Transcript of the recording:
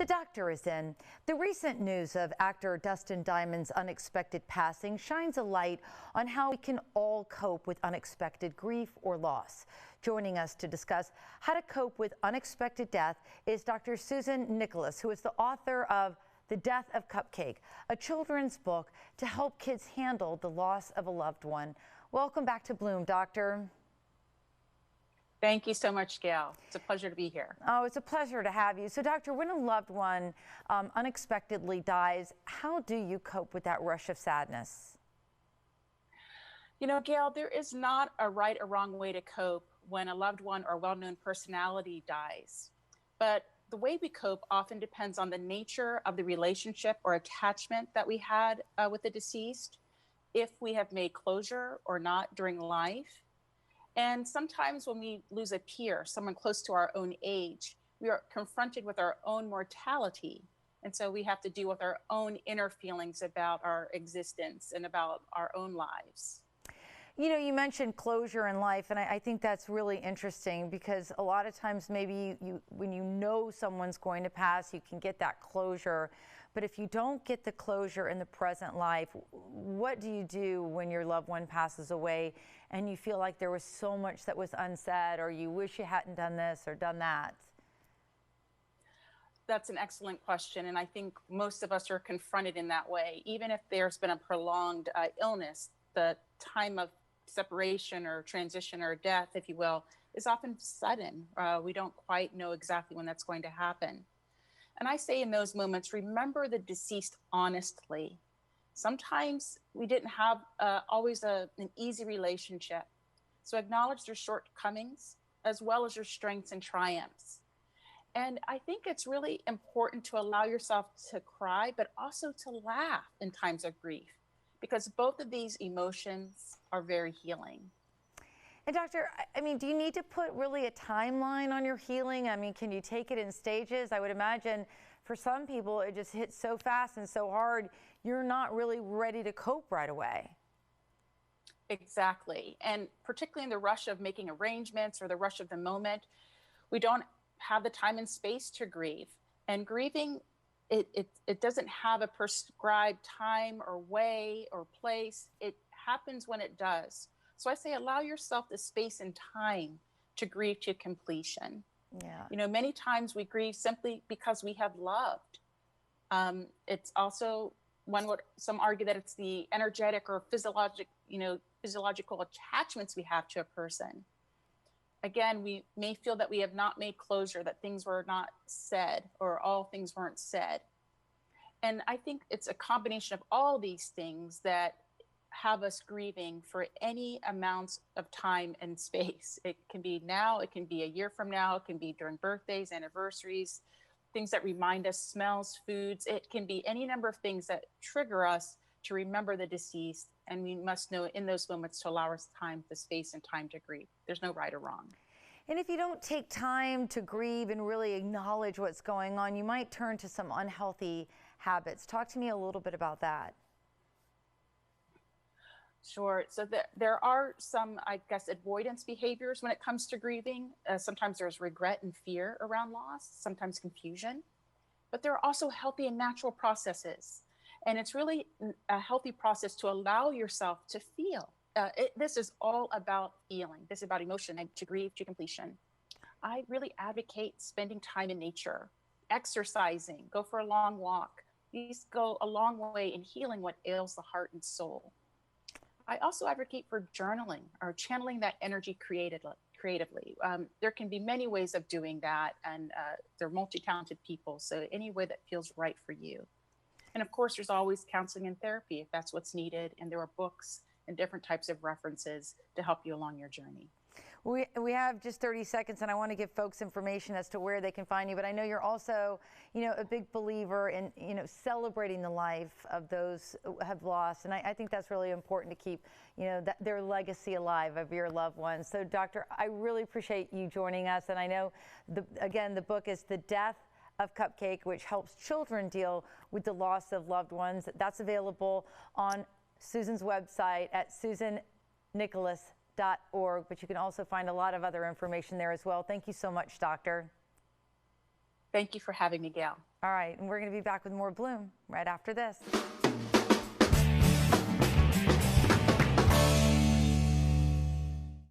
The doctor is in. The recent news of actor Dustin Diamond's unexpected passing shines a light on how we can all cope with unexpected grief or loss. Joining us to discuss how to cope with unexpected death is Dr. Susan Nicholas, who is the author of The Death of Cupcake, a children's book to help kids handle the loss of a loved one. Welcome back to Bloom, Doctor. Thank you so much, Gail. It's a pleasure to be here. Oh, it's a pleasure to have you. So, Doctor, when a loved one unexpectedly dies, how do you cope with that rush of sadness? You know, Gail, there is not a right or wrong way to cope when a loved one or well-known personality dies. But the way we cope often depends on the nature of the relationship or attachment that we had with the deceased, if we have made closure or not during life. And sometimes when we lose a peer, someone close to our own age, we are confronted with our own mortality. And so we have to deal with our own inner feelings about our existence and about our own lives. You know, you mentioned closure in life, and I think that's really interesting because a lot of times maybe when you know someone's going to pass, you can get that closure. But if you don't get the closure in the present life, what do you do when your loved one passes away and you feel like there was so much that was unsaid, or you wish you hadn't done this or done that? That's an excellent question. And I think most of us are confronted in that way. Even if there's been a prolonged illness, the time of separation or transition or death, if you will, is often sudden. We don't quite know exactly when that's going to happen. And I say in those moments, remember the deceased honestly. Sometimes we didn't have always an easy relationship. So acknowledge their shortcomings as well as their strengths and triumphs. And I think it's really important to allow yourself to cry, but also to laugh in times of grief, because both of these emotions are very healing. And Doctor, I mean, do you need to put really a timeline on your healing? I mean, can you take it in stages? I would imagine for some people, it just hits so fast and so hard, you're not really ready to cope right away. Exactly. And particularly in the rush of making arrangements or the rush of the moment, we don't have the time and space to grieve. And grieving, it doesn't have a prescribed time or way or place. It happens when it does. So I say allow yourself the space and time to grieve to completion. Yeah. You know, many times we grieve simply because we have loved. It's also some argue that it's the energetic or physiological attachments we have to a person. Again, we may feel that we have not made closure, that things were not said, or all things weren't said. And I think it's a combination of all these things that have us grieving for any amounts of time and space. It can be now, it can be a year from now, it can be during birthdays, anniversaries, things that remind us, smells, foods. It can be any number of things that trigger us to remember the deceased. And we must know in those moments to allow us time, the space and time to grieve. There's no right or wrong. And if you don't take time to grieve and really acknowledge what's going on, you might turn to some unhealthy habits. Talk to me a little bit about that. Sure. So there are some, I guess, avoidance behaviors when it comes to grieving. Sometimes there's regret and fear around loss, sometimes confusion, but there are also healthy and natural processes. And it's really a healthy process to allow yourself to feel. This is all about feeling. This is about emotion and to grieve to completion. I really advocate spending time in nature, exercising, go for a long walk. These go a long way in healing what ails the heart and soul. I also advocate for journaling or channeling that energy creatively. There can be many ways of doing that, and they're multi-talented people, so any way that feels right for you. And of course, there's always counseling and therapy if that's what's needed, and there are books and different types of references to help you along your journey. We have just 30 seconds, and I want to give folks information as to where they can find you. But I know you're also, a big believer in, celebrating the life of those who have lost. And I think that's really important to keep, their legacy alive of your loved ones. So, Doctor, I really appreciate you joining us. And I know, again, the book is The Death of Cupcake, which helps children deal with the loss of loved ones. That's available on Susan's website at susannicholas.org, but you can also find a lot of other information there as well. Thank you so much, Doctor. Thank you for having me, Gail. All right, and we're going to be back with more Bloom right after this.